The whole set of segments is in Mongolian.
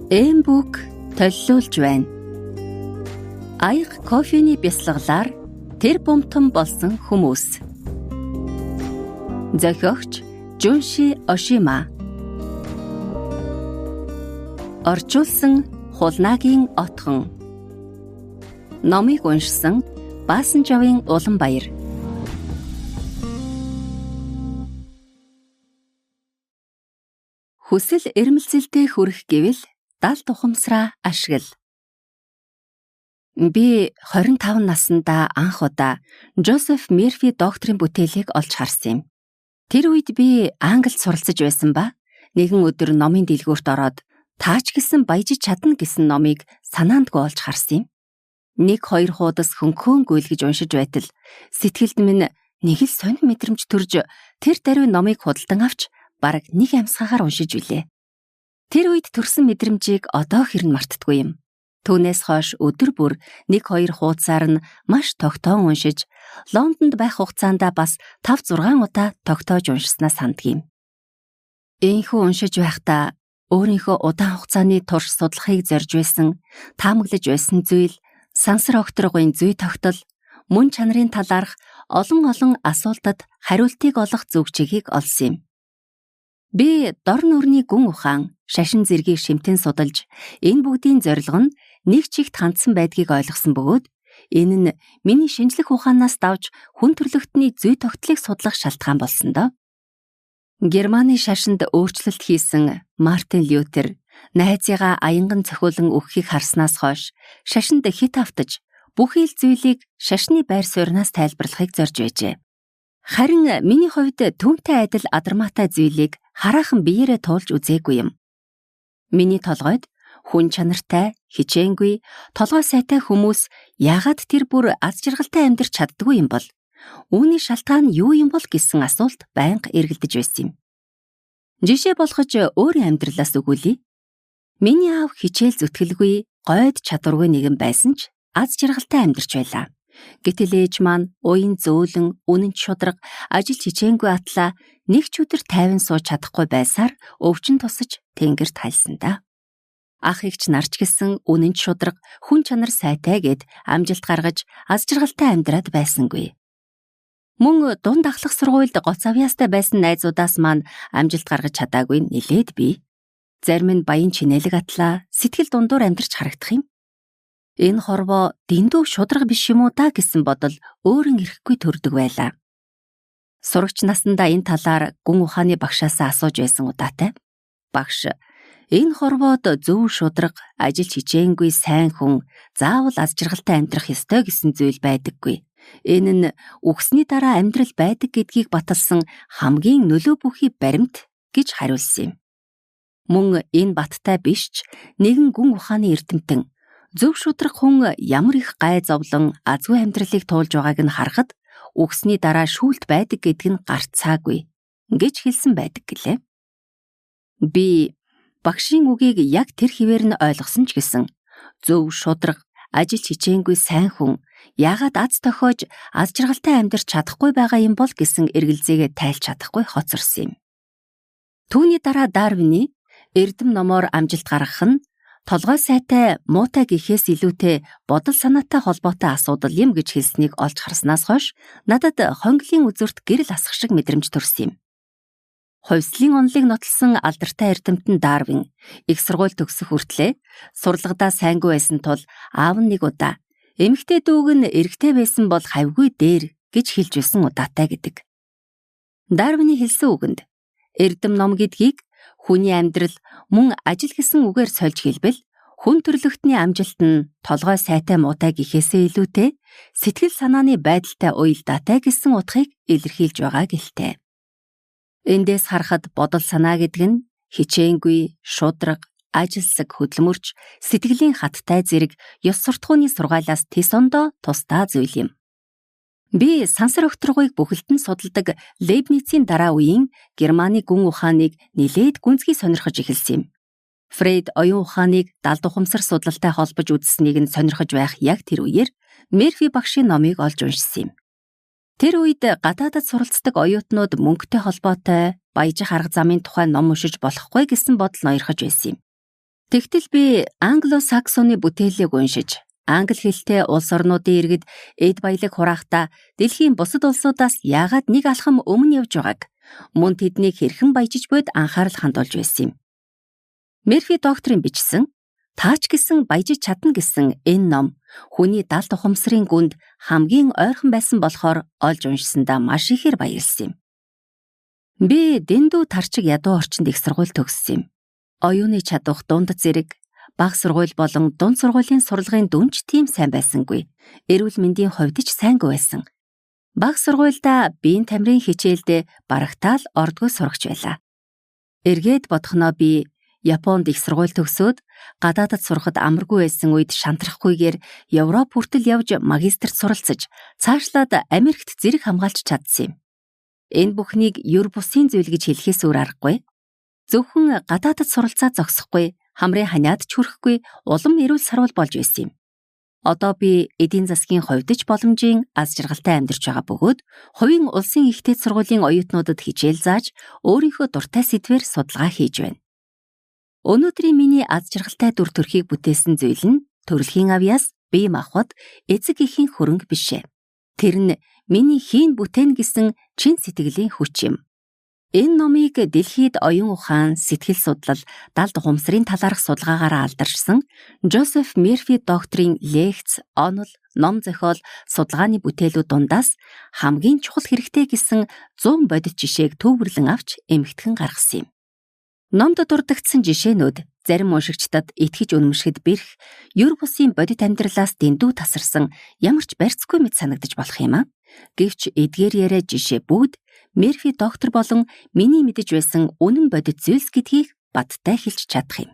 Эмбүк толилуулж байна. Аяга кофений бясалгалаар тэр бомтон болсон хүмүүс. Зохиогч Жунши Ошима. Орчуулсан Хулнагийн отхон. Номыг уншсан Баасанжавын Уланбаяр. Хүсэл эрмэлзэлтэй хүрэх гэвэл дал тухамсраа ашигла. Би 25 наснда анх удаа Жозеф Мерфи докторийн бүтээлийг олж харсан юм. Тэр үед би Англид суралцж байсан ба нэгэн өдөр номын дэлгүүрт ороод таач гэсэн баяжиж чадна гэсэн номыг санаандгүй олж харсан юм. 1-2 хуудас хөнхөөн гүйлгэж уншиж байтал сэтгэлд минь нэг л сонир мэдрэмж төрж тэр даруй номыг худалдан авч бараг нэг амьсгаагаар уншиж билээ. Тэр үед төрсэн мэдрэмжийг одоо хэрн мартдаггүй юм. Түүнээс хойш өдөр бүр 1-2 хуудасаар нь маш тогтоон уншиж, Лондонд байх хугацаанд бас 5-6 удаа тогтоож уншснаа санддаг юм. Ийхүү уншиж байхдаа өөрийнхөө удаан хугацааны турш судлахыг зорж байсан, таамаглаж байсан зүйл, сансар огторгын зүй тогтол, мөн чанарын талаарх олон асуултад хариултыг олох зөв чигийг олсон юм. Би дор нүрний гүн ухаан, шашин зэргийг шимтэн судалж, энэ бүгдийн зорилго нь нэг чигт хандсан байдгийг ойлгосон бөгөөд энэ нь миний шинжлэх ухаанаас давж хүн төрлөختний зүй тогтлыг судлах шалтгаан болсон доо. Германы шашинд өөрчлөлт хийсэн Мартин Лютер найзыгаа аянган цохиулан өгөхийг харснаас хойш шашинд хит автаж бүхий л зүйлийг шашны байр сууриас тайлбарлахыг зорж байжээ. Харин миний хувьд түүнтэй адил адармаатай зүйлийг хараахан биеэрээ туулж үзээгүй юм. Миний толгойд хүн чанартай, хичээнгүй, толгой сайтай хүмүүс яагаад тэр бүр аз жаргалтай амьдрч чаддгүй юм бол? Үүний шалтгаан юу юм бол гэсэн асуулт байнга эргэлдэж байсан юм. Жишээ болгож өөрийн амьдралаас өгүүлье. Миний аав хичээл зүтгэлгүй, гойд чадваргүй нэгэн байсан ч аз жаргалтай амьдрч байлаа. Гэтэл ээж маань уян зөөлөн, үнэн шударга, ажил хичээнгүй атлаа нэг ч өдөр тайван сууж чадахгүй байсаар өвчин тусаж тэнгэрт хайлсан да. Ах эгч нарч гисэн үнэн шударга, хүн чанар сайтай гэд амжилт гаргаж аз жаргалтай амьдраад байсангүй. Мөн дунд ахлах сургуульд гоц авьяастай байсан найзуудаас маань амжилт гаргаж чадаагүй нилээд бий. Зарим нь баян чинэлэг атлаа сэтгэл дундуур амьдрч харагдах юм. Энэ хорвоо дэндүү шударга биш юм уу та гэсэн бодол өөрөн ирэхгүй төрдөг байлаа. Сурагч наснда энэ талаар гүн ухааны багшаасаа асууж байсан удаатай. Багш, энэ хорвоод зөв шударга, ажил хичээнгүй сайн хүн, заавал аз жаргалтай амьдрах ёстой гэсэн зүйл байдаггүй. Энэ нь үхсний дараа амьдрал байдаг гэдгийг баталсан хамгийн нөлөө бүхий баримт гэж хариулсан юм. Мөн энэ баттай биш ч нэгэн гүн ухааны эрдэмтэн зөв шударга хүн ямар их гай зовлон азгүй амьдралыг туулж байгааг нь харахад үхсний дараа шүүлт байдаг гэдг нь гарцаагүй гэж хэлсэн байдаг гэлээ. Би багшийн үгийг яг тэр хിവэр нь ойлгосон ч гэсэн зөв шударга, ажил хичээнгүй сайн хүн яагаад аз тохиож аз жаргалтай амьдрч чадахгүй байгаа юм бол гэсэн эргэлзээгээ тайлж чадахгүй хоцорсон юм. Түүний дараа Дарвины эрдэм номоор амжилт гаргах нь толгой сайтай муутай гэхээс илүүтэй бодол санаатай холбоотой асуудал юм гэж хэлснийг олж харснаас хойш надад хонглын үзүрт гэрэл асах шиг мэдрэмж төрсөн юм. Хувьслын онолыг нотолсон алдартай эрдэмтэн Дарвин их сургууль төгсөх хүртлээр сурлагадаа сайнгүй байсан тул аав нь нэг удаа эмэгтэй дүүг нь эрэгтэй байсан бол хавьгүй дээр гэж хэлж байсан удаатай гэдэг. Дарвины хэлсэн үгэнд эрдэм ном гэдгийг хүний амьдрал мөн ажил гэсэн үгээр сольж хэлбэл хүн төрлөختний амжилт нь толгой сайтай муутай гэхээсээ илүүтэй сэтгэл санааны байдалтай уялдаатай гэсэн утгыг илэрхийлж байгаа гэлтэй. Эндээс харахад бодол санаа гэдэг нь хичээнгүй, шударга, ажилсаг хөдөлмөрч, сэтгэлийн хаттай зэрэг ёс суртахууны сургаалаас тис ондоо тусдаа зүйл юм. Би сансар огторгойг бүхэлдэн судалдаг Лейбницийн дараа үеийн Германы гүн ухааныг нилээд гүнзгий сонирхож эхэлсэн юм. Фрейд оюун ухааныг далд ухамсар судалтай холбож үзснийг нь сонирхож байх яг тэр үеэр Мерфи багшийн номыг олж уншсан юм. Тэр үед гадаадад суралцдаг оюутнууд мөнгөтэй холбоотой баяжих арга замын тухай ном уншиж болохгүй гэсэн бодол ноёрхож байсан юм. Тэгтэл би англо-саксоны бүтээлийг уншиж, англи хэлтэй улс орнуудын иргэд эд баялаг хураахдаа дэлхийн бусад улсуудаас яагаад нэг алхам өмнө явж байгааг, мөн тэднийг хэрхэн баяжиж буйд анхаарал хандуулж байсан юм. Мерфи докторын бичсэн Таач гэсэн баяжиж чадна гэсэн энэ ном хүний далд ухамсарын гүнд хамгийн ойрхон байсан болохоор олж уншсандаа маш ихээр баярлсан юм. Би дэндүү тарчиг ядуу орчинд их сургууль төгссөн юм. Оюуны чадвах дунд зэрэг, бага сургууль болон дунд сургуулийн сурлагын дүнч тийм сайн байсангүй. Эрүүл мэндийн хувьд ч сайнгүй байсан. Бага сургуульдаа биеийн тамирын хичээлдээ барагтаал ордгоо сурагч байлаа. Эргээд бодохноо би Японд их сургууль төгсөөд гадаадад сурахад амаргүй байсан үед шантрахгүйгээр Европ хүртэл явж магистрт суралцаж, цаашлаад Америкт зэрэг хамгаалж чадсан юм. Энэ бүхнийг юр бусын зүйл гэж хэлэхээс өөр аргагүй. Зөвхөн гадаадад суралцаа зогсохгүй, хамрын ханиад ч хүрэхгүй улам эрүүл сарвал болж байсан юм. Одоо би эдийн засгийн хувьд ч боломжийн аз жаргалтай амьдарч байгаа бөгөөд хувийн улсын их тэд сургуулийн оюутнуудад хичээл зааж өөрийнхөө дуртай сэдвээр судалгаа хийж байна. Өнөөдрийн миний аз жаргалтай дүр төрхийг бүтээсэн зүйл нь төрөлхийн авьяас бие махбод эцэг эхийн хөрөнгө бишээ. Тэр нь миний хийн бүтээн гэсэн чин сэтгэлийн хүч юм. Энэ номыг дэлхийд оюун ухаан, сэтгэл судлал, далд ухамсарын талаарх судалгаагаараа алдаршсан Жозеф Мерфи докторын лекц, онол, ном зохиол, судалгааны бүтээлүүд дундаас хамгийн чухал хэрэгтэй гэсэн 100 бодит жишээг төвөрлөн авч эмхтгэн гаргасан юм. Номд дурддагдсан жишээнүүд зарим уншигчдад итгэж үнэмшихэд бэрх, юр бусын бодит амьдралаас дэндүү тасарсан ямар ч барьцгүй мэт санагдаж болох юм а. Гэвч эдгээр яриа жишээ бүгд Мерфи доктор болон миний мэдэж байсан үнэн бодит зүйлс гэдгийг бадтай хэлж чадах юм.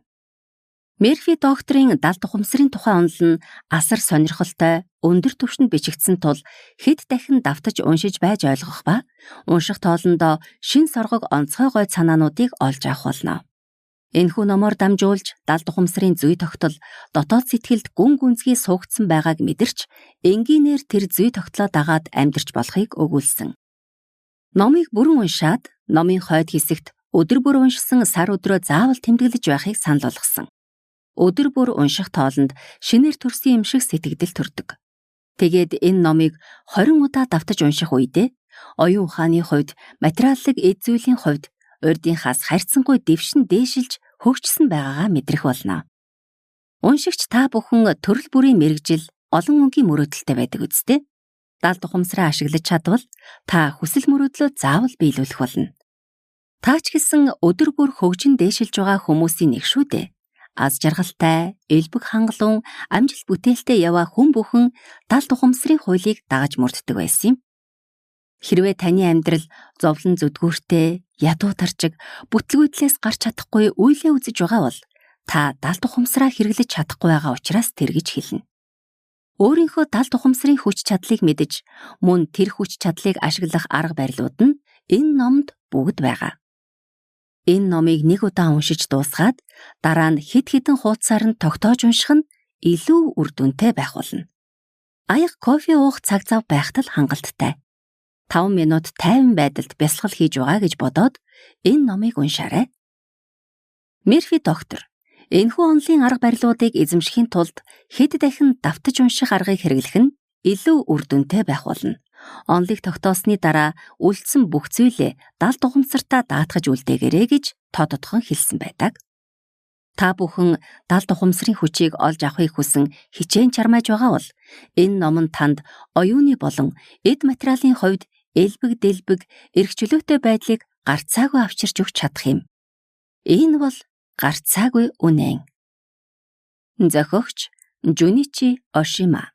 Мерфи докторын далд ухамсарын тухай онол нь асар сонирхолтой, өндөр түвшинд бичигдсэн тул хэд дахин давтаж уншиж байж ойлгох ба унших тоолондоо шин соргог онцгой гой санаануудыг олж авах болно. Энэхүү номоор дамжуулж далд ухамсарын зүй тогтол дотоод сэтгэлд гүн гүнзгий суугдсан байгааг мэдэрч энгийнээр тэр зүй тогтлоо дагаад амьдарч болохыг өгүүлсэн. Номыг бүрэн уншаад номын хойд хэсэгт өдөр бүр уншсан сар өдрөө заавал тэмдэглэж байхыг санал болгосон. Өдөр бүр унших тоолонд шинээр төрсөн юм шиг сэтгэгдэл төрдөг. Тэгээд энэ номыг 20 удаа давтаж унших үедээ оюун ухааны хувьд, материаллык эд зүйлийн хувьд урдынхаас харьцангуй дэвшин дээшилж хөгжсөн байгаагаа мэдрэх болно. Уншигч та бүхэн төрөл бүрийн мэрэгжил, олон өнгийн мөрөөдөлтэй байдаг үсттэй. Далд ухамсараа ашиглаж чадвал та хүсэл мөрөөдлөө заавал биелүүлэх болно. Та ч гэсэн өдөр бүр хөгжин дээшилж байгаа хүмүүсийн нэг шүү дээ. Аз жаргалтай, элбэг хангалуун, амжилт бүтээлтэй яваа хүн бүхэн далд ухамсарын хуулийг дагаж мөрддөг байсан юм. Хэрвээ таны амьдрал зовлон зүдгүүртэй, ядуу тарчиг, бүтлгүйтлээс гарч чадахгүй үйлээ үзэж байгаа бол та далд ухамсараа хэрэглэж чадахгүй байгаа учраас тэр гэж хэлнэ. Өөрийнхөө далд ухамсарын хүч чадлыг мэдэж, мөн тэр хүч чадлыг ашиглах арга барилуд нь энэ номд бүгд байгаа. Энэ номыг нэг удаа уншиж дуусгаад дараа нь хэд хэдэн хуудасаар нь тогтоож унших нь илүү үр дүнтэй байх болно. Аяга кофе уух цаг зав байхад л хангалттай. 5 минут тайван байдалд бясалгал хийж байгаа гэж бодоод энэ номыг уншаарай. Мерфи доктор энэхүү онлын арга барилуудыг эзэмшихийн тулд хэд дахин давтаж унших аргыг хэрэглэх нь илүү үр дүнтэй байх болно. Онлыг тогтоосны дараа үлдсэн бүх зүйлээ далд ухамсартаа даатгаж үлдээгээрэй гэж тодотхон хэлсэн байдаг. Та бүхэн далд ухамсарын хүчийг олж авахыг хүсэн хичээн чармааж байгаа бол энэ ном нь танд оюуны болон эд материалын хувьд элбэг дэлбэг эрхчлөөтэй байдлыг гарцаагүй авчирч өгч чадах юм. Энэ бол гарцаагүй үнэн. Зохиогч Жуничи Ошима.